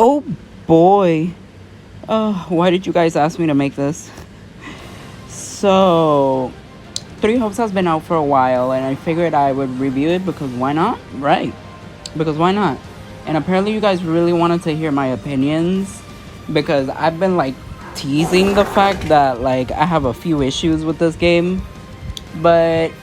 Oh boy. Why did you guys ask me to make this? So, Three Hopes has been out for a while, and I figured I would review it because why not? Right. Because why not? And apparently, you guys really wanted to hear my opinions because I've been like teasing the fact that like I have a few issues with this game, but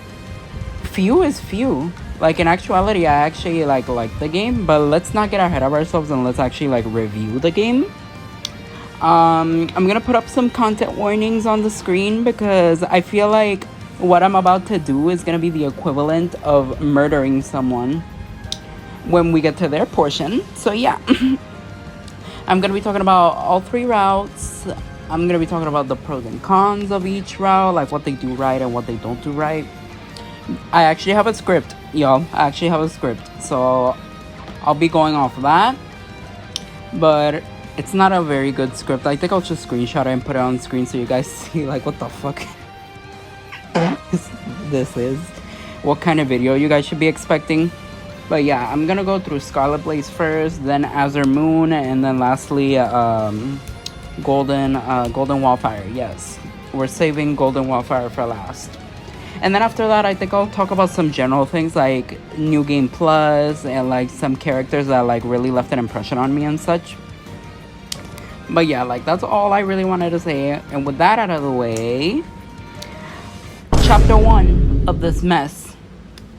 few is few. Like in actuality, I actually like the game, but let's not get ahead of ourselves and let's actually like review the game. I'm gonna put up some content warnings on the screen because I feel like what I'm about to do is gonna be the equivalent of murdering someone when we get to their portion. So yeah, I'm gonna be talking about all three routes. I'm gonna be talking about the pros and cons of each route, like what they do right and what they don't do right. I actually have a script, y'all. I actually have a script, so I'll be going off of that. But it's not a very good script. I think I'll just screenshot it and put it on screen so you guys see like what the fuck this is. What kind of video you guys should be expecting. But yeah, I'm gonna go through Scarlet Blaze first, then Azure Moon, and then lastly Golden Wildfire. Yes, we're saving Golden Wildfire for last. And then after that, I think I'll talk about some general things like New Game Plus and like some characters that like really left an impression on me and such. But yeah, like that's all I really wanted to say. And with that out of the way, chapter 1 of this mess,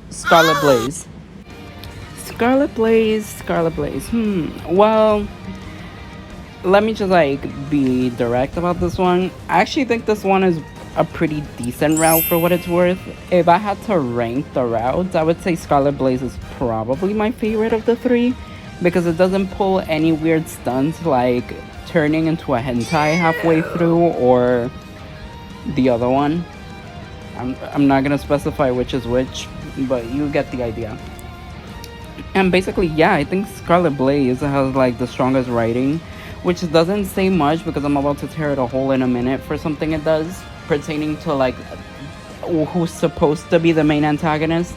Scarlet Blaze. Scarlet Blaze. Well, let me just like be direct about this one. I actually think this one is a pretty decent route for what it's worth. If I had to rank the routes, I would say Scarlet Blaze is probably my favorite of the three because it doesn't pull any weird stunts like turning into a hentai halfway through or the other one. I'm not gonna specify which is which, but you get the idea. And basically, yeah, I think Scarlet Blaze has like the strongest writing, which doesn't say much because I'm about to tear it a hole in a minute for something it does pertaining to like who's supposed to be the main antagonist.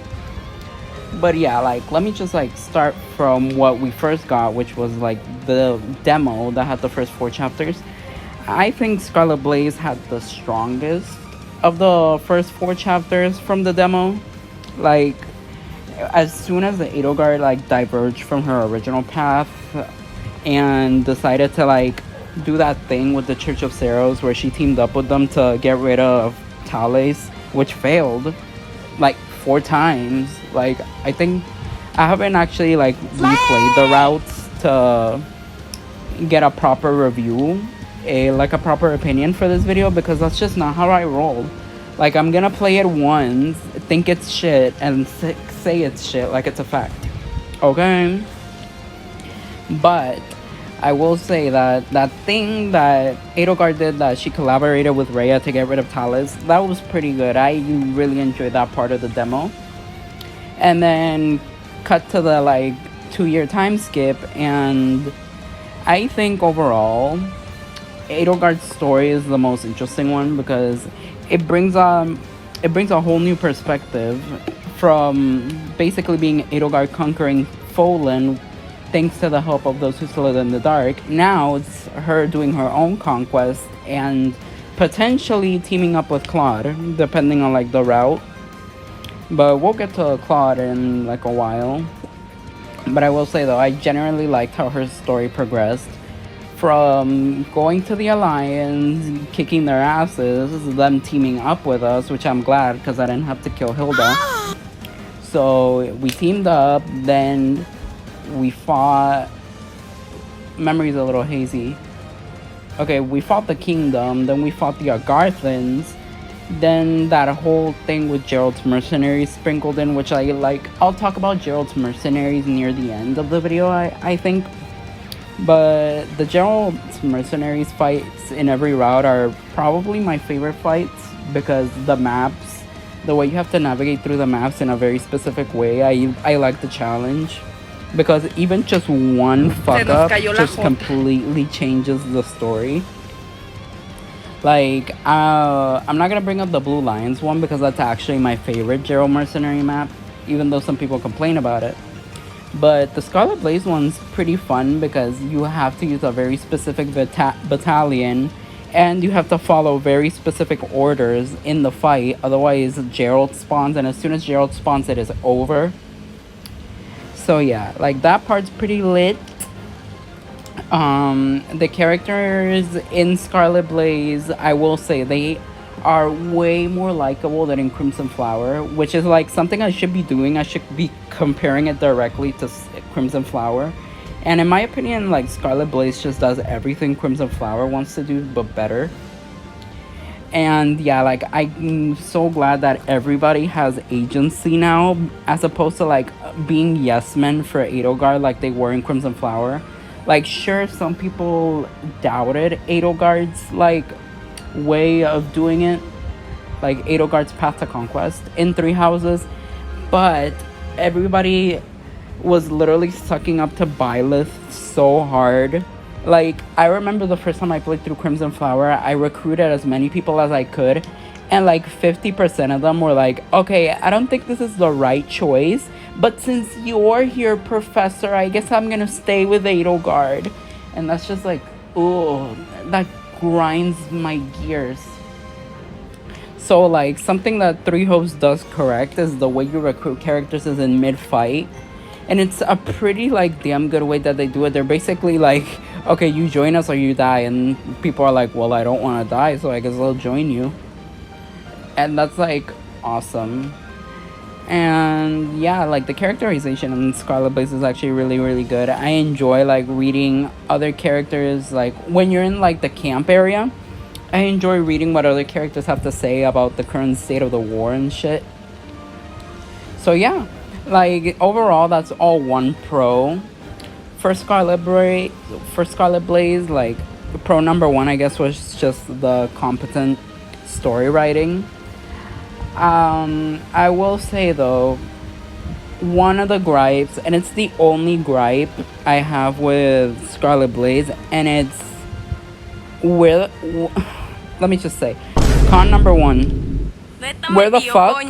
But yeah, like let me just like start from what we first got, which was like the demo that had the first 4 chapters. I think Scarlet Blaze had the strongest of the first 4 chapters from the demo. Like as soon as the Edelgard like diverged from her original path and decided to like do that thing with the Church of Ceros where she teamed up with them to get rid of Thales, which failed like 4 times. Like I think I haven't actually like replayed the routes to get a proper review, a proper opinion for this video because that's just not how I roll. Like I'm gonna play it once, think it's shit, and say it's shit like it's a fact. Okay? But I will say that that thing that Edelgard did, that she collaborated with Rhea to get rid of Thales, that was pretty good. I really enjoyed that part of the demo. And then cut to the like 2-year time skip, and I think overall Edelgard's story is the most interesting one because it brings a whole new perspective from basically being Edelgard conquering Folan thanks to the help of those who still live in the dark. Now it's her doing her own conquest and potentially teaming up with Claude, depending on like the route. But we'll get to Claude in like a while. But I will say though, I generally liked how her story progressed. From going to the Alliance, kicking their asses, them teaming up with us, which I'm glad because I didn't have to kill Hilda. So we teamed up, then we fought... Memory's a little hazy. Okay, we fought the Kingdom, then we fought the Agarthans, then that whole thing with Gerald's Mercenaries sprinkled in, which I like. I'll talk about Gerald's Mercenaries near the end of the video, I think. But the Gerald's Mercenaries fights in every route are probably my favorite fights because the maps, the way you have to navigate through the maps in a very specific way, I like the challenge. Because even just one fuck up just completely changes the story. Like, I'm not gonna bring up the Blue Lions one because that's actually my favorite Gerald Mercenary map, even though some people complain about it. But the Scarlet Blaze one's pretty fun because you have to use a very specific battalion, and you have to follow very specific orders in the fight. Otherwise, Gerald spawns, and as soon as Gerald spawns, it is over. So yeah, like that part's pretty lit. The characters in Scarlet Blaze, I will say, they are way more likable than in Crimson Flower, which is like something I should be doing. I should be comparing it directly to Crimson Flower. And in my opinion, like, Scarlet Blaze just does everything Crimson Flower wants to do, but better. And yeah, like, I'm so glad that everybody has agency now, as opposed to like being yes men for Edelgard like they were in Crimson Flower. Like, sure, some people doubted Edelgard's like way of doing it, like Edelgard's path to conquest in Three Houses, but everybody was literally sucking up to Byleth so hard. Like, I remember the first time I played through Crimson Flower, I recruited as many people as I could, and like 50% of them were like, okay, I don't think this is the right choice, but since you're here, Professor, I guess I'm gonna stay with Edelgard. And that's just like, oh, that grinds my gears. So like, something that Three Hopes does correct is the way you recruit characters is in mid-fight. And it's a pretty like damn good way that they do it. They're basically like, okay, you join us or you die. And people are like, well, I don't want to die, so I guess I'll join you. And that's like awesome. And yeah, like, the characterization in Scarlet Blaze is actually really, really good. I enjoy like reading other characters. Like, when you're in like the camp area, I enjoy reading what other characters have to say about the current state of the war and shit. So yeah, like, overall, that's all one pro for Scarlet Blaze. Like, pro number one, I guess, was just the competent story writing. I will say though, one of the gripes, and it's the only gripe I have with Scarlet Blaze, and it's where, let me just say, con number one, where the fuck?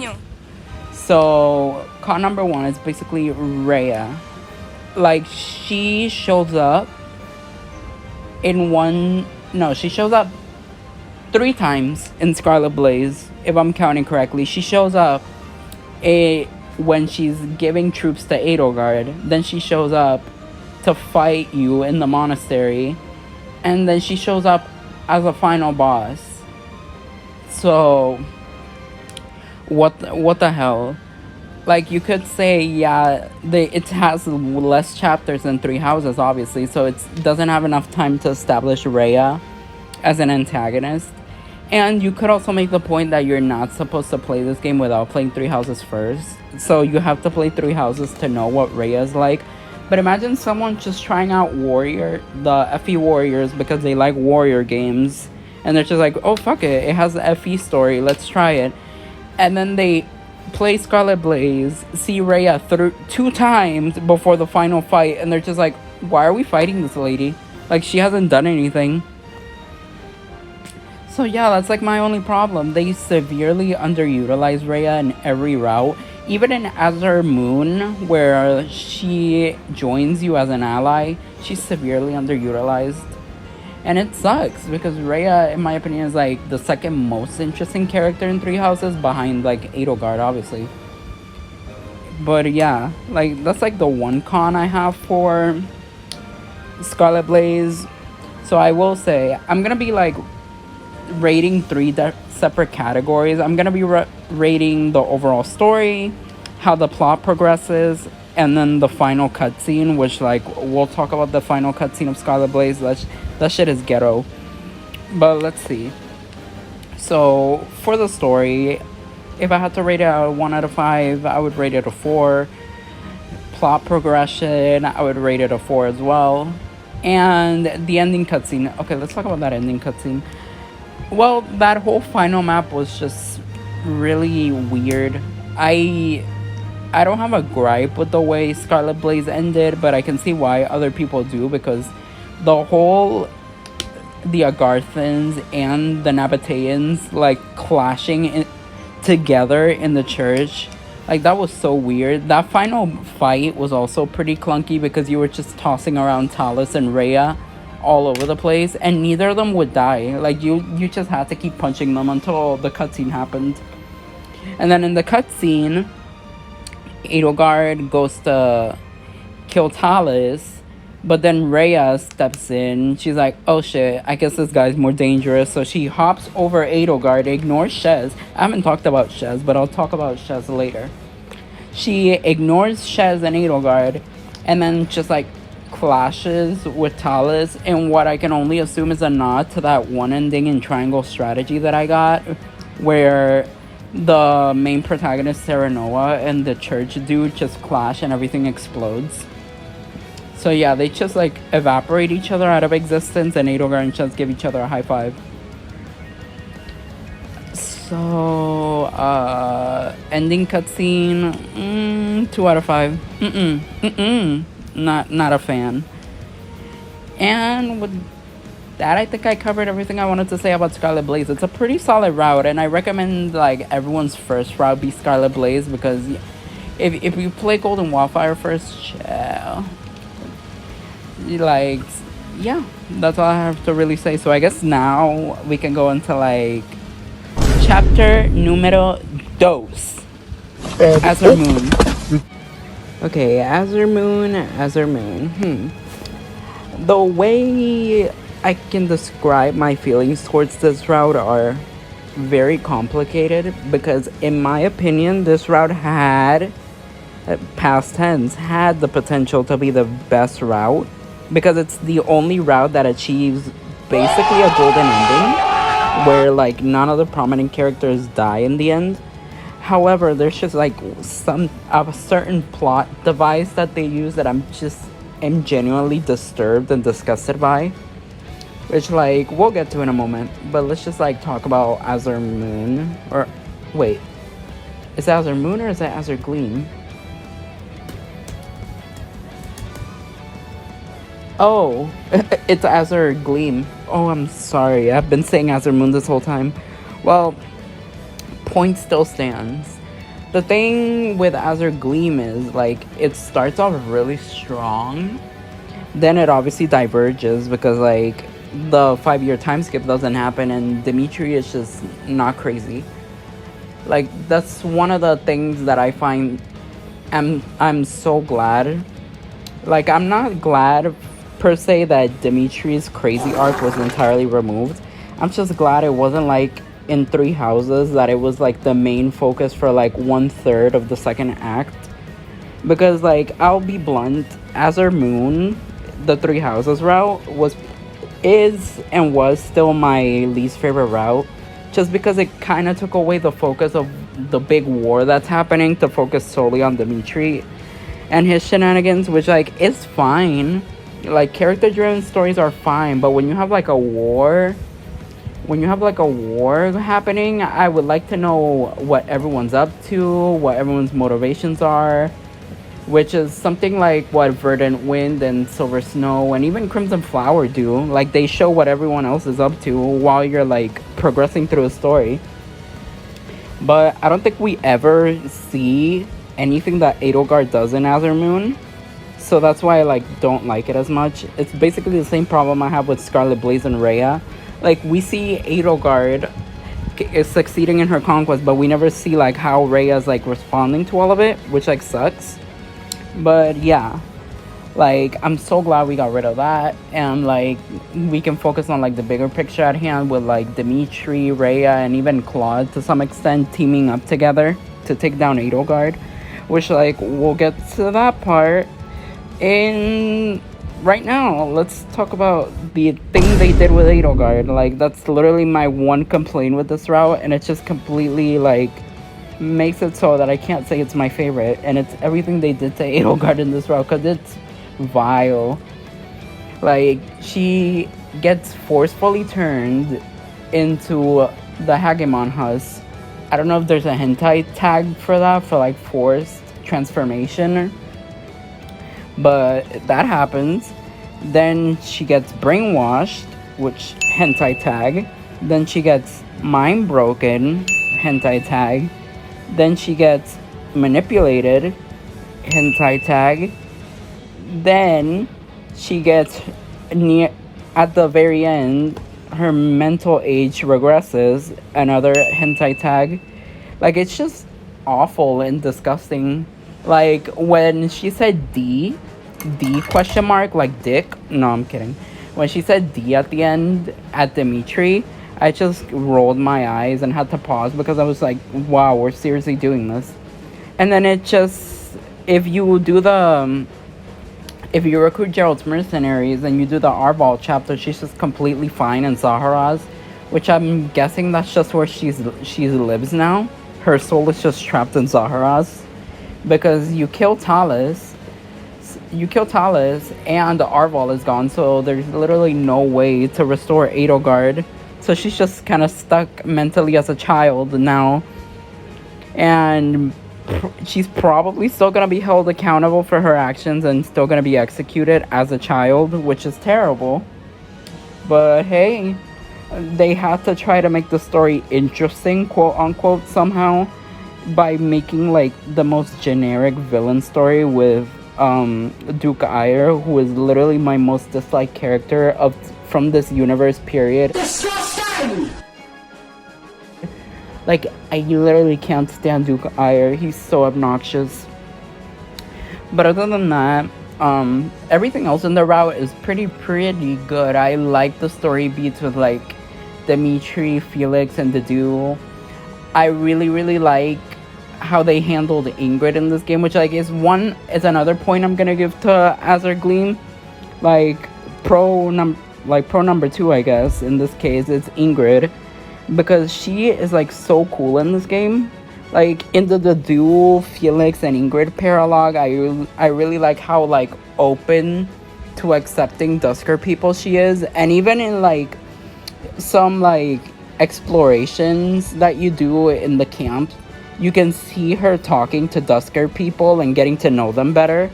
So, con number one is basically Rhea. Like, she shows up she shows up 3 times in Scarlet Blaze, if I'm counting correctly. She shows up when she's giving troops to Edelgard. Then she shows up to fight you in the monastery. And then she shows up as a final boss. So, what the hell? Like, you could say, yeah, it has less chapters than Three Houses, obviously, so it doesn't have enough time to establish Rhea as an antagonist. And you could also make the point that you're not supposed to play this game without playing Three Houses first. So you have to play Three Houses to know what Rhea is like. But imagine someone just trying out the FE Warriors because they like warrior games. And they're just like, oh, fuck it, it has the FE story, let's try it. And then they play Scarlet Blaze, see Rhea 2 times before the final fight, and they're just like, why are we fighting this lady? Like, she hasn't done anything. So yeah, that's like my only problem. They severely underutilize Rhea in every route. Even in Azure Moon, where she joins you as an ally, she's severely underutilized. And it sucks, because Rhea, in my opinion, is like the second most interesting character in Three Houses, behind like Edelgard, obviously. But yeah, like, that's like the one con I have for Scarlet Blaze. So I will say, I'm gonna be like rating 3 separate categories. I'm gonna be rating the overall story, how the plot progresses, and then the final cutscene, which, like, we'll talk about the final cutscene of Scarlet Blaze. That shit is ghetto. But let's see. So, for the story, if I had to rate it a 1 out of 5, I would rate it a 4. Plot progression, I would rate it a 4 as well. And the ending cutscene. Okay, let's talk about that ending cutscene. Well, that whole final map was just really weird. I don't have a gripe with the way Scarlet Blaze ended, but I can see why other people do, because the Agarthans and the Nabateans, like, clashing together in the church Like, that was so weird. That final fight was also pretty clunky because you were just tossing around Talus and Rhea all over the place, and neither of them would die. Like, you just had to keep punching them until the cutscene happened. And then in the cutscene, Edelgard goes to kill Talus, but then Rhea steps in. She's like, oh shit, I guess this guy's more dangerous. So she hops over Edelgard, ignores Shez. I haven't talked about Shez, but I'll talk about Shez later. She ignores Shez and Edelgard, and then just like clashes with Talus in what I can only assume is a nod to that one ending in Triangle Strategy that I got, where the main protagonist Serenoa and the church dude just clash and everything explodes. So yeah, they just like evaporate each other out of existence, and Edelgard and Shez give each other a high five. So ending cutscene, 2 out of 5. Not a fan. And with that, I think I covered everything I wanted to say about Scarlet Blaze. It's a pretty solid route, and I recommend like everyone's first route be Scarlet Blaze, because if you play Golden Wildfire first, like, yeah, that's all I have to really say. So I guess now we can go into like chapter numero 2, Azure Moon. Okay, Azure Moon. The way I can describe my feelings towards this route are very complicated, because in my opinion this route had, past tense, had the potential to be the best route, because it's the only route that achieves basically a golden ending where like none of the prominent characters die in the end. However, there's just like a certain plot device that they use that I'm genuinely disturbed and disgusted by, which like we'll get to in a moment. But let's just like talk about Azure Moon. Or wait, is it Azure Moon or is it Azure Gleam? Oh, it's Azure Gleam. Oh, I'm sorry. I've been saying Azure Moon this whole time. Well, point still stands. The thing with Azure Gleam is, like, it starts off really strong. Then it obviously diverges because, like, the 5-year time skip doesn't happen and Dimitri is just not crazy. Like, that's one of the things that I find I'm so glad. Like, I'm not glad per se that Dimitri's crazy arc was entirely removed. I'm just glad it wasn't like in 3 Houses, that it was like the main focus for like 1/3 of the second act. Because like, I'll be blunt, Azure Moon, the 3 Houses route is and was still my least favorite route, just because it kind of took away the focus of the big war that's happening to focus solely on Dimitri and his shenanigans, which like is fine. Like, character driven stories are fine, but when you have like a war happening, I would like to know what everyone's up to, what everyone's motivations are, which is something like what Verdant Wind and Silver Snow and even Crimson Flower do. Like, they show what everyone else is up to while you're like progressing through a story. But I don't think we ever see anything that Edelgard does in Azure Moon, so that's why I like don't like it as much. It's basically the same problem I have with Scarlet Blaze and Rhea. Like, we see Edelgard is succeeding in her conquest, but we never see like how Rhea's like responding to all of it, which like sucks. But yeah, like, I'm so glad we got rid of that, and like we can focus on like the bigger picture at hand with like Dimitri, Rhea, and even Claude to some extent teaming up together to take down Edelgard, which like we'll get to that part. And right now, let's talk about the thing they did with Edelgard. Like, that's literally my one complaint with this route, and it just completely like makes it so that I can't say it's my favorite. And it's everything they did to Edelgard in this route, because it's vile. Like, she gets forcefully turned into the Hagemon Husk. I don't know if there's a hentai tag for that, for like forced transformation, but that happens. Then she gets brainwashed, which hentai tag. Then she gets mind broken, hentai tag. Then she gets manipulated hentai tag. Then she gets near at the very end, her mental age regresses, another hentai tag. Like, it's just awful and disgusting. Like, when she said D question mark, like dick. No, I'm kidding. When she said D at the end at Dimitri, I just rolled my eyes and had to pause because I was like, wow, we're seriously doing this. And then it just, if you recruit Gerald's mercenaries and you do the Arval chapter, she's just completely fine in Zahara's, which I'm guessing that's just where she lives now. Her soul is just trapped in Zahara's, because you kill Talus, and Arval is gone, so there's literally no way to restore Edelgard. So she's just kind of stuck mentally as a child now, and she's probably still going to be held accountable for her actions and still going to be executed as a child, which is terrible. But hey, they had to try to make the story interesting, quote unquote, somehow, by making like the most generic villain story with Duke Ire, who is literally my most disliked character from this universe, period. Disgusting! Like, I literally can't stand Duke Ire. He's so obnoxious. But other than that, everything else in the route is pretty good. I like the story beats with like Dimitri, Felix, and the duo. I really like how they handled Ingrid in this game, which like is another point I'm gonna give to Azure Gleam. Like pro number 2, I guess, in this case, it's Ingrid, because she is like so cool in this game. Like in the duo Felix and Ingrid paralogue, I really like how like open to accepting Dusker people she is. And even in like some like explorations that you do in the camp, you can see her talking to Dusker people and getting to know them better.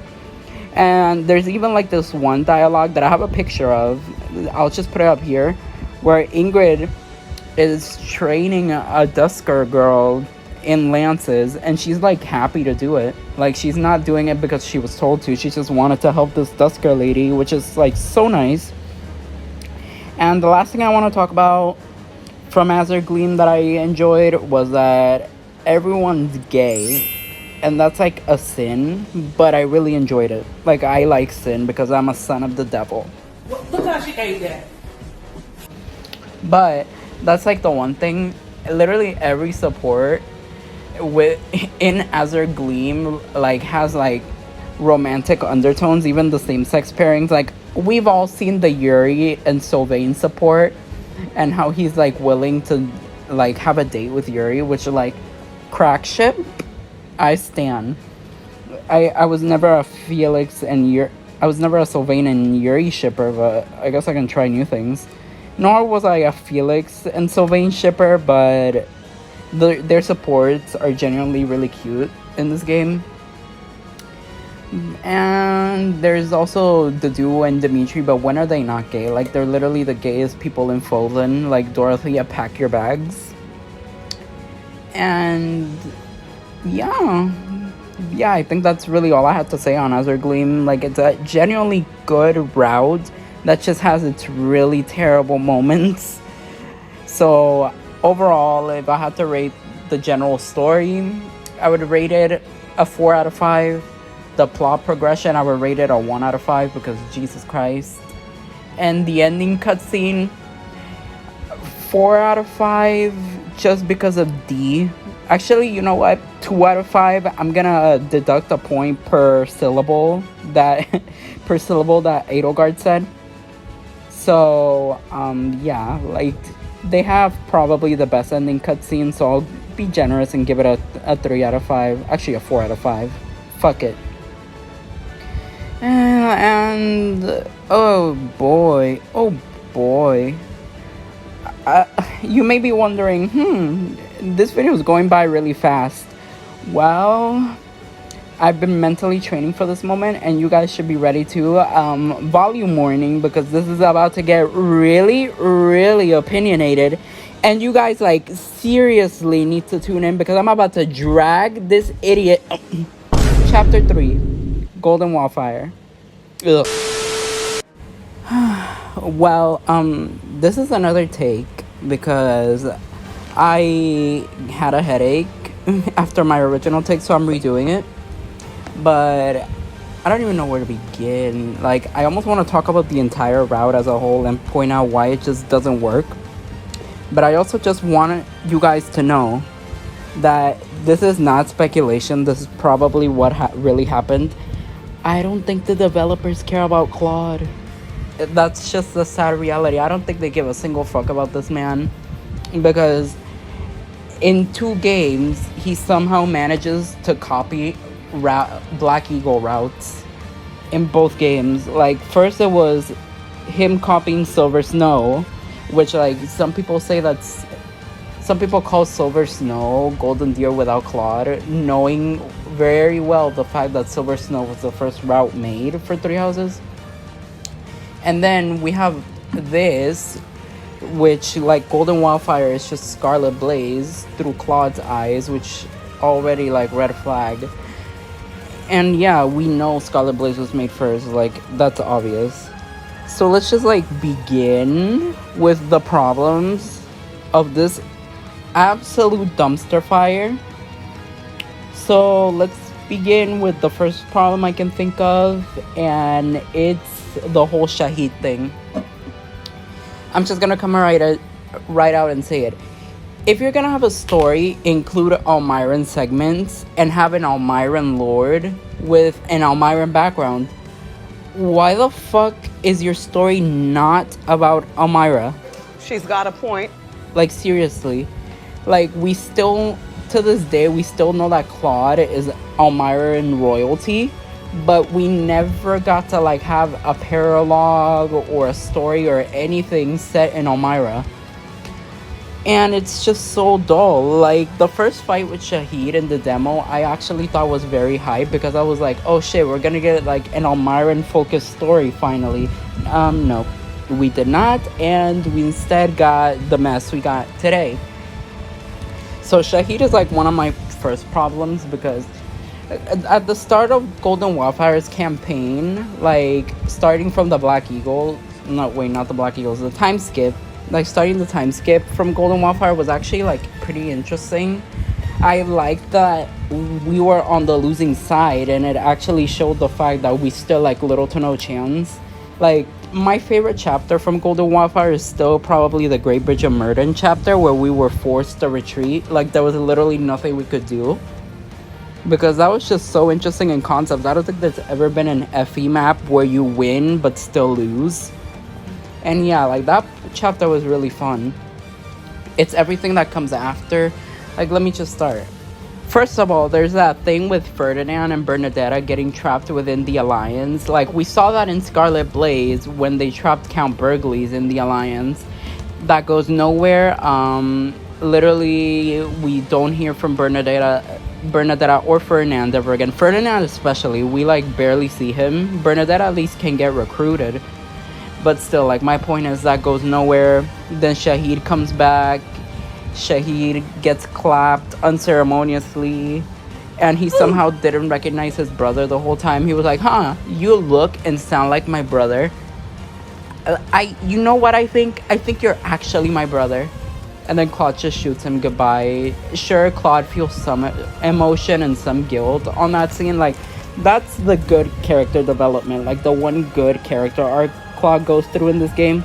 And there's even like this one dialogue that I have a picture of, I'll just put it up here, where Ingrid is training a Dusker girl in lances, and she's like happy to do it. Like, she's not doing it because she was told to, she just wanted to help this Dusker lady, which is like so nice. And the last thing I want to talk about from Azure Gleam that I enjoyed was that everyone's gay, and that's like a sin, but I really enjoyed it. Like, I like sin because I'm a son of the devil. Look how she ate that. But that's like the one thing, literally every support in Azure Gleam like has like romantic undertones, even the same-sex pairings. Like, we've all seen the Yuri and Sylvain support and how he's like willing to like have a date with Yuri, which like crack ship, I stan. I was never a Felix and I was never a Sylvain and Yuri shipper, but I guess I can try new things. Nor was I a Felix and Sylvain shipper, but their supports are genuinely really cute in this game. And there's also the duo and Dimitri, but when are they not gay? Like, they're literally the gayest people in Foden. Like, Dorothea, pack your bags. And yeah, I think that's really all I had to say on Azure Gleam. Like, it's a genuinely good route that just has its really terrible moments. So overall, if I had to rate the general story, I would rate it a 4 out of 5. The plot progression, I would rate it a 1 out of 5 because Jesus Christ. And the ending cutscene, 4 out of 5 just because of D. Actually, you know what? 2 out of 5. I'm gonna deduct a point per syllable that Edelgard said. So, yeah, like, they have probably the best ending cutscene, so I'll be generous and give it a 3 out of 5. Actually, a 4 out of 5. Fuck it. And oh boy, you may be wondering, this video is going by really fast. Well, I've been mentally training for this moment, and you guys should be ready to. Volume warning, because this is about to get really opinionated, and you guys like seriously need to tune in because I'm about to drag this idiot Chapter 3, Golden Wildfire. Ugh. Well, this is another take because I had a headache after my original take, so I'm redoing it. But I don't even know where to begin. Like, I almost want to talk about the entire route as a whole and point out why it just doesn't work. But I also just wanted you guys to know that this is not speculation. This is probably what really happened. I don't think the developers care about Claude. That's just the sad reality. I don't think they give a single fuck about this man. Because in 2 games, he somehow manages to copy Black Eagle routes in both games. Like, first it was him copying Silver Snow, which, like, some people call Silver Snow Golden Deer without Claude, knowing very well the fact that Silver Snow was the first route made for Three Houses. And then we have this, which, like, Golden Wildfire is just Scarlet Blaze through Claude's eyes, which already, like, red flag. And yeah, we know Scarlet Blaze was made first, like, that's obvious. So let's just, like, begin with the problems of this absolute dumpster fire. So let's begin with the first problem I can think of, and it's the whole Shahid thing. I'm just gonna come right out and say it. If you're gonna have a story, include Almiran segments and have an Almiran lord with an Almiran background. Why the fuck is your story not about Almira? She's got a point. Like, seriously. Like, we still, to this day, we still know that Claude is Almiran royalty, but we never got to, like, have a paralogue or a story or anything set in Almira. And it's just so dull. Like, the first fight with Shahid in the demo, I actually thought was very hype because I was like, oh shit, we're gonna get, like, an Almiran focused story finally. No, we did not, and we instead got the mess we got today. So Shahid is, like, one of my first problems because at the start of Golden Wildfire's campaign, like, starting from the Black Eagle, not the Black Eagles, the time skip, like, starting the time skip from Golden Wildfire was actually, like, pretty interesting. I liked that we were on the losing side, and it actually showed the fact that we still, like, little to no chance. Like, my favorite chapter from Golden Wildfire is still probably the Great Bridge of Murden chapter, where we were forced to retreat. Like, there was literally nothing we could do, because that was just so interesting in concept. I don't think there's ever been an FE map where you win but still lose. And yeah, like, that chapter was really fun. It's everything that comes after. Like, let me just start. First of all, there's that thing with Ferdinand and Bernadetta getting trapped within the Alliance. Like, we saw that in Scarlet Blaze when they trapped Count Burgleys in the Alliance. That goes nowhere. Literally, we don't hear from Bernadetta or Ferdinand ever again. Ferdinand especially, we, like, barely see him. Bernadetta at least can get recruited. But still, like, my point is that goes nowhere. Then Shahid comes back. Shahid gets clapped unceremoniously, and he somehow didn't recognize his brother the whole time. He was like, huh, you look and sound like my brother. You know what I think? I think you're actually my brother. And then Claude just shoots him goodbye. Sure, Claude feels some emotion and some guilt on that scene. Like, that's the good character development. Like, the one good character arc Claude goes through in this game.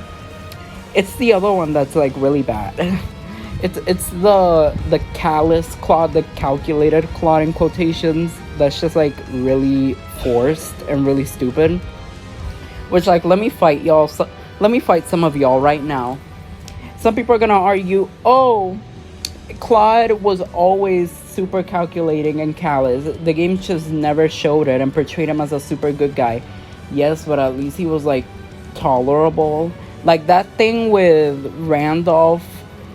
It's the other one that's, like, really bad. It's the callous Claude, the calculated Claude in quotations, that's just, like, really forced and really stupid. Which, like, let me fight some of y'all right now. Some people are gonna argue, oh, Claude was always super calculating and callous. The game just never showed it and portrayed him as a super good guy. Yes, but at least he was, like, tolerable. Like, that thing with Randolph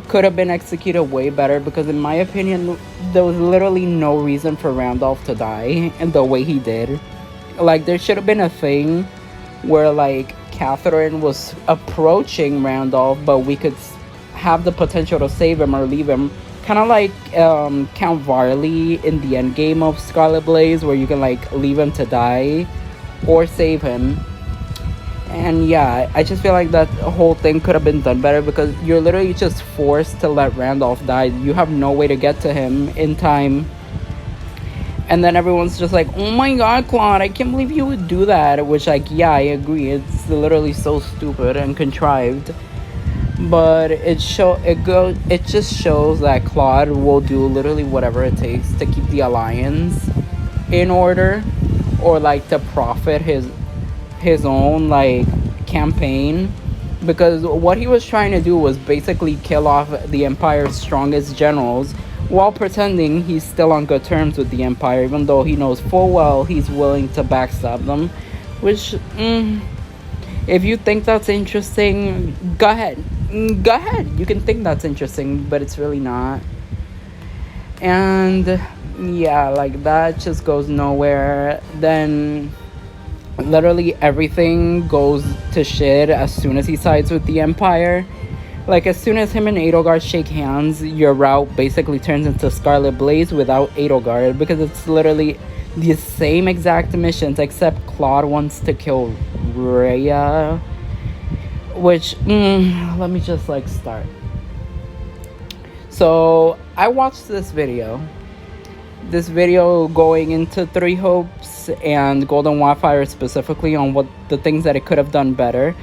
could have been executed way better, because in my opinion, there was literally no reason for Randolph to die in the way he did. Like, there should have been a thing where, like, Catherine was approaching Randolph, but we could have the potential to save him or leave him kind of like Count Varley in the end game of Scarlet Blaze, where you can like leave him to die or save him. And yeah, I just feel like that whole thing could have been done better, because you're literally just forced to let Randolph die. You have no way to get to him in time. And then everyone's just like, oh my god, Claude, I can't believe you would do that. Which, like, yeah, I agree. It's literally so stupid and contrived. But it just shows that Claude will do literally whatever it takes to keep the Alliance in order, or like to profit his own like campaign, because what he was trying to do was basically kill off the Empire's strongest generals while pretending he's still on good terms with the Empire, even though he knows full well he's willing to backstab them. Which, if you think that's interesting, go ahead. You can think that's interesting, but it's really not. And yeah, like, that just goes nowhere. Then literally everything goes to shit as soon as he sides with the Empire. Like, as soon as him and Edelgard shake hands, your route basically turns into Scarlet Blaze without Edelgard, because it's literally the same exact missions, except Claude wants to kill Rhea. Which, let me just like start. So I watched this video going into Three Hopes and Golden Wildfire specifically, on what the things that it could have done better.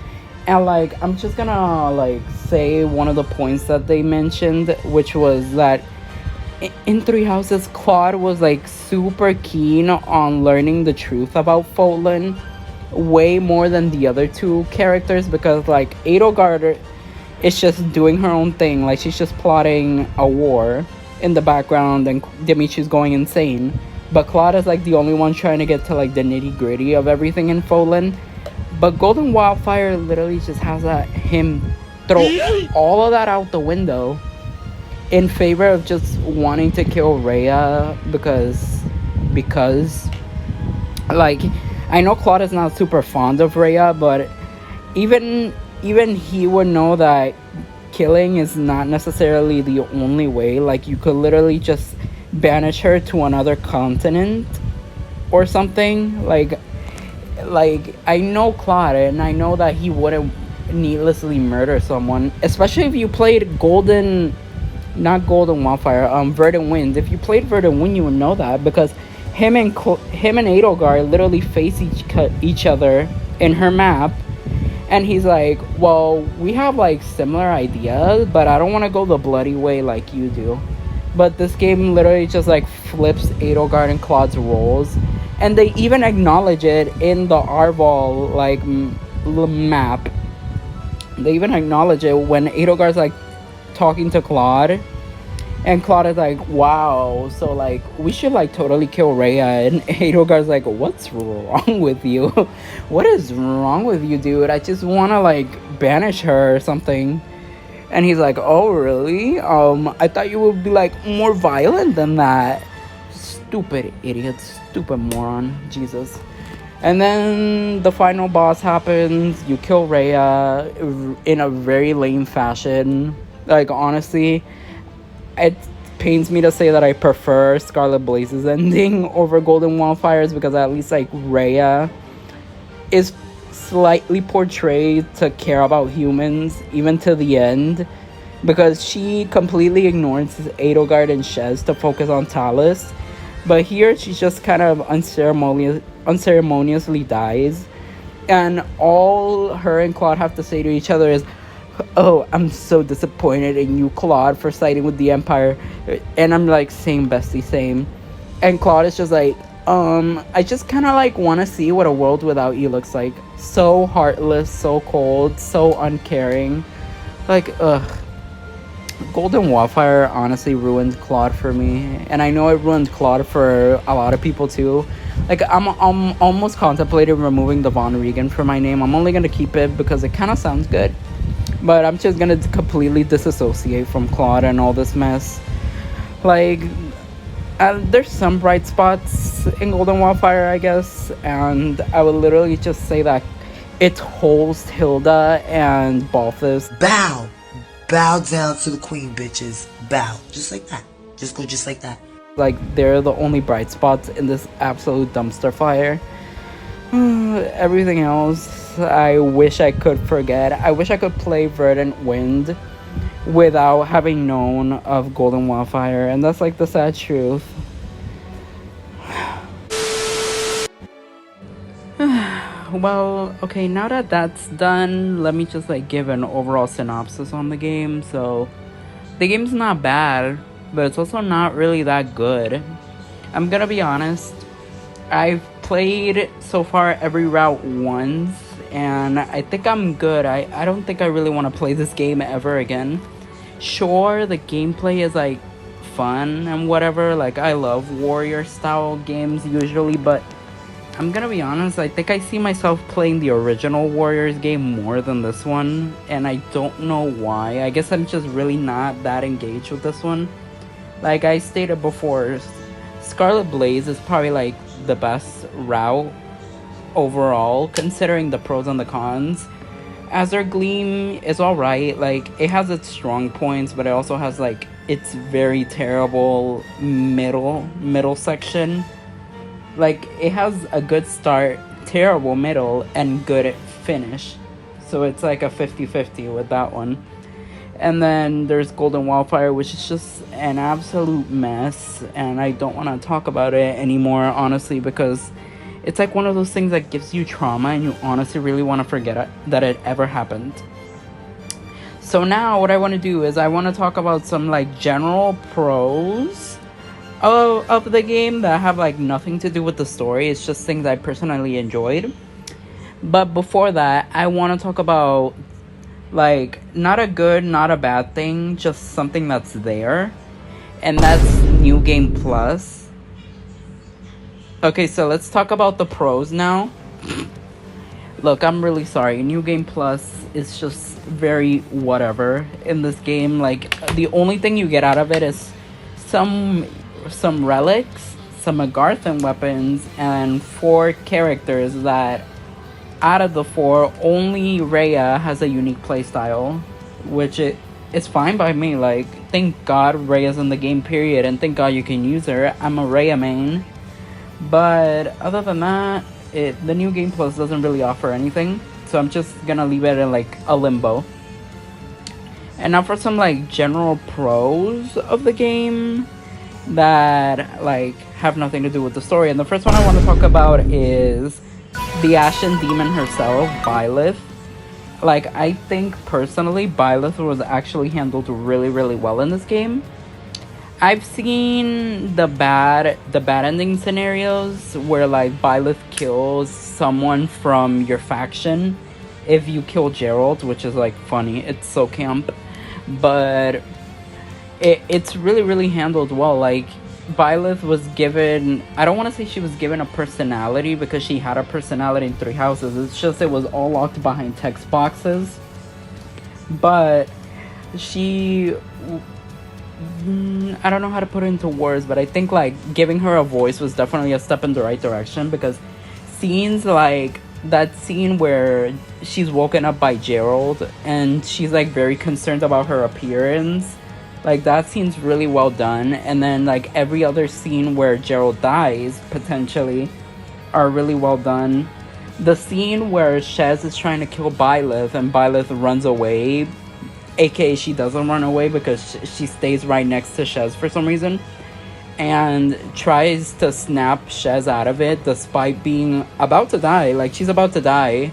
And like, I'm just gonna like say one of the points that they mentioned, which was that in Three Houses, Claude was like super keen on learning the truth about Fodlan, way more than the other two characters, because like Edelgard is just doing her own thing. Like, she's just plotting a war in the background, and Dimitri's going insane. But Claude is like the only one trying to get to like the nitty gritty of everything in Fodlan. But Golden Wildfire literally just has him throw all of that out the window in favor of just wanting to kill Rhea, because like, I know Claude is not super fond of Rhea, but even he would know that killing is not necessarily the only way. Like, you could literally just banish her to another continent or something. Like I know Claude, and I know that he wouldn't needlessly murder someone, especially if you played Verdant Wind. If you played Verdant Wind, you would know that, because him and Edelgard literally face each other in her map, and he's like, well, we have like similar ideas, but I don't want to go the bloody way like you do. But this game literally just like flips Edelgard and Claude's roles, and they even acknowledge it in the Arval like map. They even acknowledge it when Edelgard's like talking to Claude, and Claude is like, wow, so like we should like totally kill Rhea. And Edelgard's like, what's wrong with you? What is wrong with you, dude? I just want to like banish her or something. And he's like, oh really? I thought you would be like more violent than that. Stupid idiot, stupid moron, Jesus. And then the final boss happens. You kill Rhea in a very lame fashion. Like, honestly, it pains me to say that I prefer Scarlet Blaze's ending over Golden Wildfire's, because at least like Rhea is slightly portrayed to care about humans even to the end, because she completely ignores Edelgard and Shez to focus on Talus. But here she just kind of unceremoniously dies, and all her and Claude have to say to each other is, oh, I'm so disappointed in you, Claude, for siding with the Empire. And I'm like, same, bestie, same. And Claude is just like, I just kind of like want to see what a world without you looks like. So heartless, so cold, so uncaring. Like, ugh. Golden Wildfire honestly ruined Claude for me, and I know it ruined Claude for a lot of people too. Like, I'm almost contemplating removing the Von Riegan from my name. I'm only gonna keep it because it kind of sounds good, but I'm just gonna completely disassociate from Claude and all this mess. Like, there's some bright spots in Golden Wildfire, I guess, and I would literally just say that it holds Hilda and Balthus. Bow Bow down to the queen, bitches. Bow. Just like that. Just go just like that. Like, they're the only bright spots in this absolute dumpster fire. Everything else, I wish I could forget. I wish I could play Verdant Wind without having known of Golden Wildfire, and that's like the sad truth. Well, okay, now that that's done, let me just like give an overall synopsis on the game. So, the game's not bad, but it's also not really that good. I'm gonna be honest, I've played so far every route once, and I think I'm good. I don't think I really want to play this game ever again. Sure, the gameplay is like fun and whatever, like I love warrior style games usually, but I'm gonna be honest, I think I see myself playing the original Warriors game more than this one, and I don't know why. I guess I'm just really not that engaged with this one. Like I stated before, Scarlet Blaze is probably like the best route overall, considering the pros and the cons. Azure Gleam is alright, like it has its strong points, but it also has like its very terrible middle section. Like, it has a good start, terrible middle, and good finish. So it's like a 50-50 with that one. And then there's Golden Wildfire, which is just an absolute mess. And I don't want to talk about it anymore, honestly, because it's like one of those things that gives you trauma and you honestly really want to forget that it ever happened. So now what I want to do is I want to talk about some like general pros of the game that have like nothing to do with the story. It's just things I personally enjoyed. But before that, I want to talk about like not a good, not a bad thing, just something that's there, and that's New Game Plus. Okay, so let's talk about the pros now. Look, I'm really sorry, New Game Plus is just very whatever in this game. Like, the only thing you get out of it is some relics, some Agarthan weapons, and 4 characters that, out of the 4, only Rhea has a unique playstyle, which is fine by me. Like, thank God Rhea's in the game, period, and thank God you can use her. I'm a Rhea main. But other than that, the New Game Plus doesn't really offer anything, so I'm just gonna leave it in like a limbo. And now for some like general pros of the game that like have nothing to do with the story. And the first one I want to talk about is the Ashen Demon herself, Byleth. Like, I think personally Byleth was actually handled really, really well in this game. I've seen the bad ending scenarios where like Byleth kills someone from your faction if you kill Gerald, which is like funny. It's so camp, but it's really, really handled well. Like, Byleth was given, I don't want to say she was given a personality, because she had a personality in 3 houses. It's just it was all locked behind text boxes. But she, I don't know how to put it into words, but I think like giving her a voice was definitely a step in the right direction, because scenes like that scene where she's woken up by Gerald and she's like very concerned about her appearance, like that scene's really well done. And then like every other scene where Gerald dies potentially are really well done. The scene where Shez is trying to kill Byleth and Byleth runs away, aka she doesn't run away because she stays right next to Shez for some reason and tries to snap Shez out of it despite being about to die. Like, she's about to die.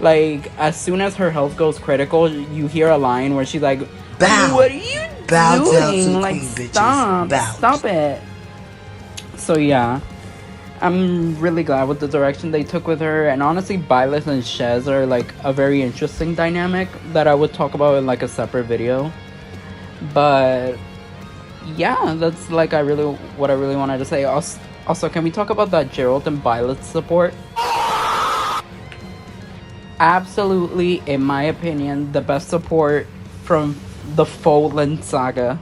Like, as soon as her health goes critical, you hear a line where she's like, bow. what are you bow doing? Down to the like, queen, stop. bitches. Stop it. So yeah, I'm really glad with the direction they took with her. And honestly, Byleth and Shez are like a very interesting dynamic that I would talk about in like a separate video. But yeah, that's like what I really wanted to say. Also, can we talk about that Gerald and Byleth support? Absolutely, in my opinion, the best support from the Foland saga,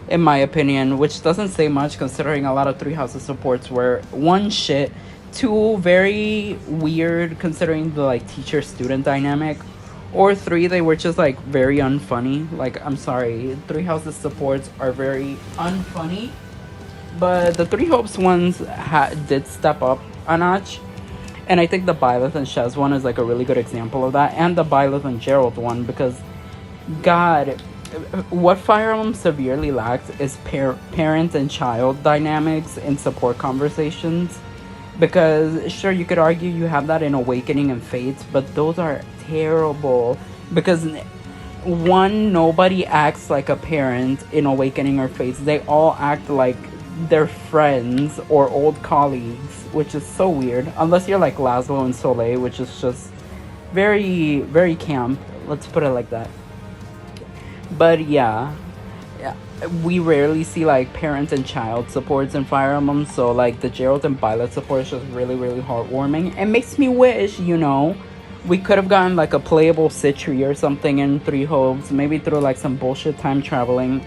in my opinion, which doesn't say much considering a lot of 3 houses supports were 1, shit, 2, very weird considering the like teacher-student dynamic, Or 3, they were just like very unfunny. Like, I'm sorry, Three Houses supports are very unfunny. But the Three Hopes ones did step up a notch. And I think the Byleth and Shez one is like a really good example of that. And the Byleth and Gerald one, because God, what Fire Emblem severely lacks is parent and child dynamics in support conversations. Because sure, you could argue you have that in Awakening and Fates, but those are terrible. Because one, nobody acts like a parent in Awakening or Fates. They all act like they're friends or old colleagues, which is so weird. Unless you're like Laszlo and Soleil, which is just very, very camp. Let's put it like that. But yeah, we rarely see like parent and child supports in Fire Emblem. So like the Gerald and Byleth support is just really, really heartwarming. It makes me wish, you know, we could have gotten like a playable Citri or something in Three Hopes. Maybe through like some bullshit time traveling.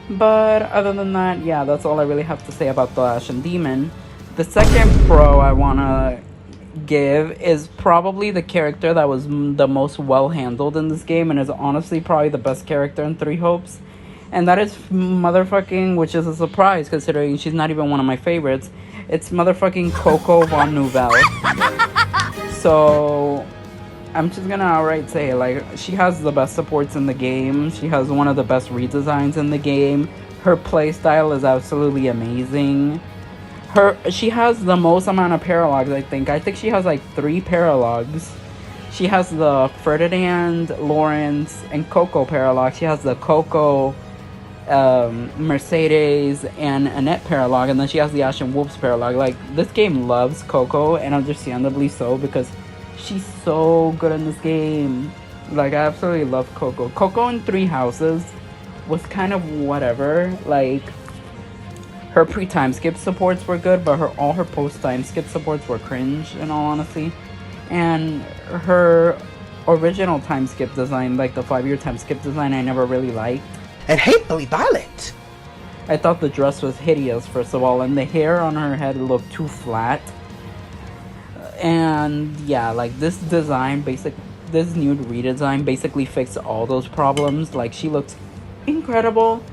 But other than that, yeah, that's all I really have to say about the Ashen Demon. The second pro I want to give is probably the character that was the most well handled in this game and is honestly probably the best character in Three Hopes. And that is motherfucking, which is a surprise considering she's not even one of my favorites. It's motherfucking Coco Von Nouvelle. So I'm just gonna outright say, like, she has the best supports in the game. She has one of the best redesigns in the game. Her playstyle is absolutely amazing. She has the most amount of paralogs, I think. I think she has like 3 paralogs. She has the Ferdinand, Lawrence, and Coco paralog. She has the Coco, Mercedes, and Annette paralog, and then she has the Ashen Wolves paralog. Like, this game loves Coco, and understandably so, because she's so good in this game. Like, I absolutely love Coco. Coco in Three Houses was kind of whatever. Like, her pre-time skip supports were good, but all her post-time skip supports were cringe, in all honesty. And her original time skip design, like the 5-year time skip design, I never really liked. And hatefully violent. I thought the dress was hideous, first of all, and the hair on her head looked too flat. And yeah, like, this new redesign basically fixed all those problems. Like, she looks incredible,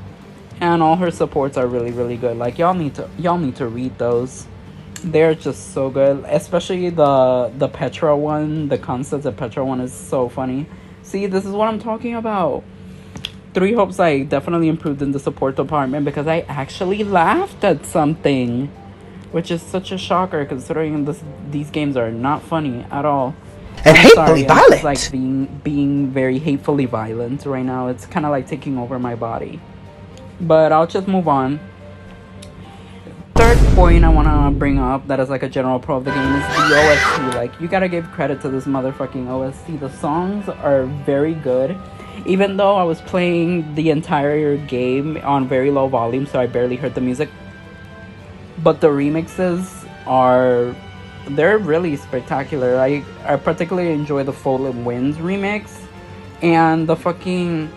and all her supports are really, really good. Like, y'all need to read those. They're just so good, especially the Petra one. The concept of Petra one is so funny. See, this is what I'm talking about. Three Hopes, I definitely improved in the support department because I actually laughed at something, which is such a shocker considering these games are not funny at all. And hatefully violent. I'm just, like, being very hatefully violent right now. It's kind of like taking over my body. But I'll just move on. Third point I want to bring up that is like a general pro of the game is the OST. Like, you gotta give credit to this motherfucking OST. The songs are very good. Even though I was playing the entire game on very low volume, so I barely heard the music. But the remixes they're really spectacular. I particularly enjoy the Fallen Winds remix. And the fucking,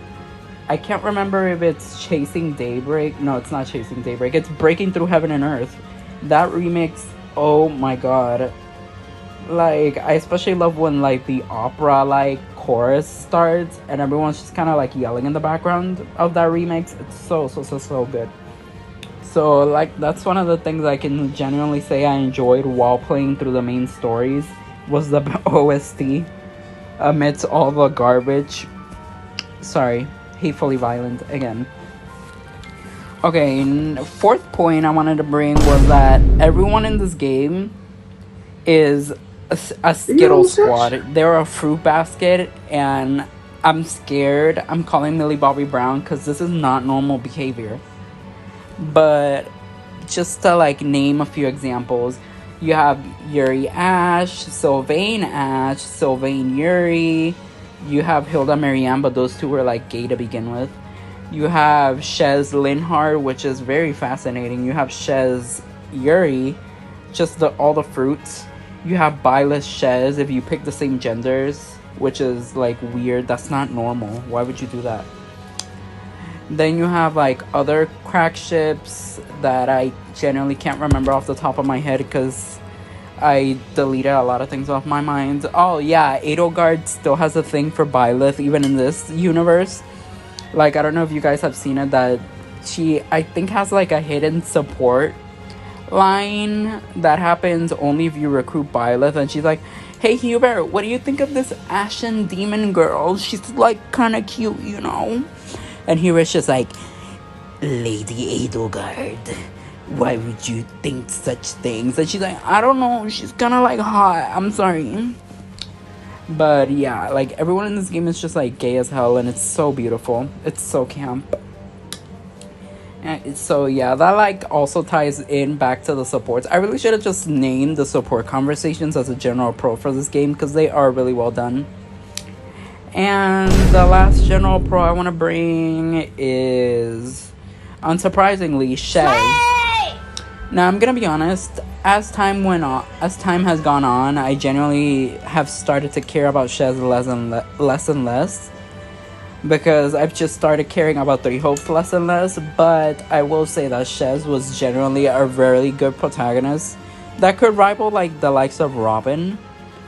I can't remember if it's Chasing Daybreak. No, it's not Chasing Daybreak. It's Breaking Through Heaven and Earth. That remix, oh my god. Like, I especially love when, like, the opera, like, chorus starts and everyone's just kind of, like, yelling in the background of that remix. It's so good. So, like, that's one of the things I can genuinely say I enjoyed while playing through the main stories was the OST amidst all the garbage. Sorry. Hatefully violent again. Okay, fourth point I wanted to bring was that everyone in this game is a Skittle squad. They're a fruit basket, and I'm scared. I'm calling Millie Bobby Brown because this is not normal behavior. But just to, like, name a few examples, you have Yuri Ash, Sylvain Ash, Sylvain Yuri. You have Hilda Marianne, but those two were, like, gay to begin with. You have Shez Linhart, which is very fascinating. You have Shez Yuri, just all the fruits. You have Byleth Shez if you pick the same genders, which is, like, weird. That's not normal. Why would you do that? Then you have, like, other crack ships that I generally can't remember off the top of my head because I deleted a lot of things off my mind. Oh yeah, Edelgard still has a thing for Byleth even in this universe. Like, I don't know if you guys have seen it, that she, I think, has like a hidden support line that happens only if you recruit Byleth, and she's like, hey Hubert, what do you think of this Ashen demon girl? She's like kind of cute, you know? And Hubert's just like, Lady Edelgard, why would you think such things? And she's like, I don't know, she's kind of like hot, I'm sorry. But yeah, like, everyone in this game is just like gay as hell, and it's so beautiful. It's so camp. And so yeah, that like also ties in back to the supports. I really should have just named the support conversations as a general pro for this game, because they are really well done. And the last general pro I want to bring is, unsurprisingly, Shez. Now, I'm gonna be honest, as time has gone on, I genuinely have started to care about Shez less and less, because I've just started caring about Three Hopes less and less. But I will say that Shez was generally a very good protagonist that could rival like the likes of Robin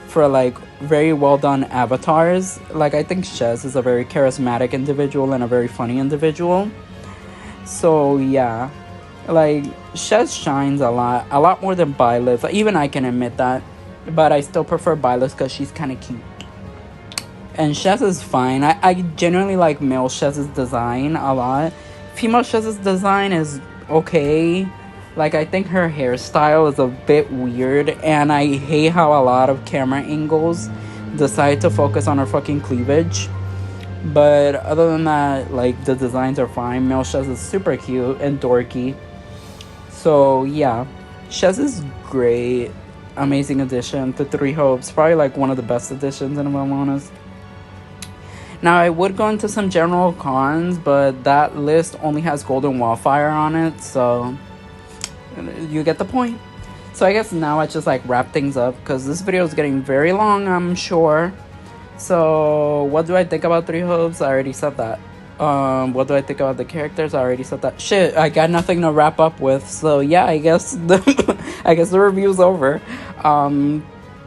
for like very well done avatars. Like, I think Shez is a very charismatic individual and a very funny individual. So yeah, like, Shez shines a lot more than Byleth. Even I can admit that, but I still prefer Byleth because she's kind of cute. And Shez is fine. I genuinely like male Shez's design a lot. Female Shez's design is okay. Like, I think her hairstyle is a bit weird, and I hate how a lot of camera angles decide to focus on her fucking cleavage. But other than that, like, the designs are fine. Male Shez is super cute and dorky. So yeah, Shez is great. Amazing addition to Three Hopes. Probably like one of the best additions, if I'm honest. Now, I would go into some general cons, but that list only has Golden Wildfire on it, so you get the point. So I guess now I just like wrap things up, because this video is getting very long, I'm sure. So what do I think about Three Hopes? I already said that. What do I think about the characters? I already said that. Shit, I got nothing to wrap up with. So yeah, I guess the review's over.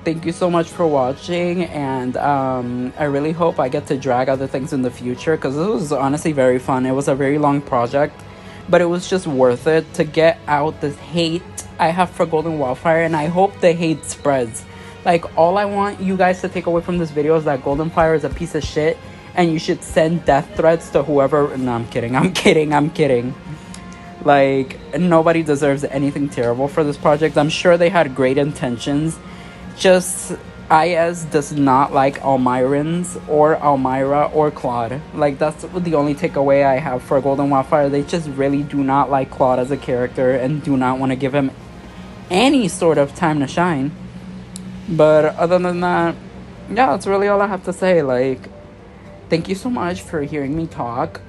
Thank you so much for watching, and I really hope I get to drag other things in the future, because this was honestly very fun. It was a very long project, but it was just worth it to get out this hate I have for Golden Wildfire, and I hope the hate spreads. Like, all I want you guys to take away from this video is that Golden Fire is a piece of shit, and you should send death threats to whoever. No, I'm kidding. Like, nobody deserves anything terrible for this project. I'm sure they had great intentions. Just, IS does not like Almirans or Almira or Claude. Like, that's the only takeaway I have for Golden Wildfire. They just really do not like Claude as a character and do not want to give him any sort of time to shine. But other than that, yeah, that's really all I have to say. Like, thank you so much for hearing me talk.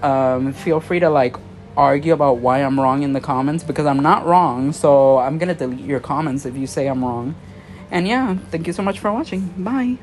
Feel free to like argue about why I'm wrong in the comments, because I'm not wrong, so I'm gonna delete your comments if you say I'm wrong. And yeah, thank you so much for watching. Bye.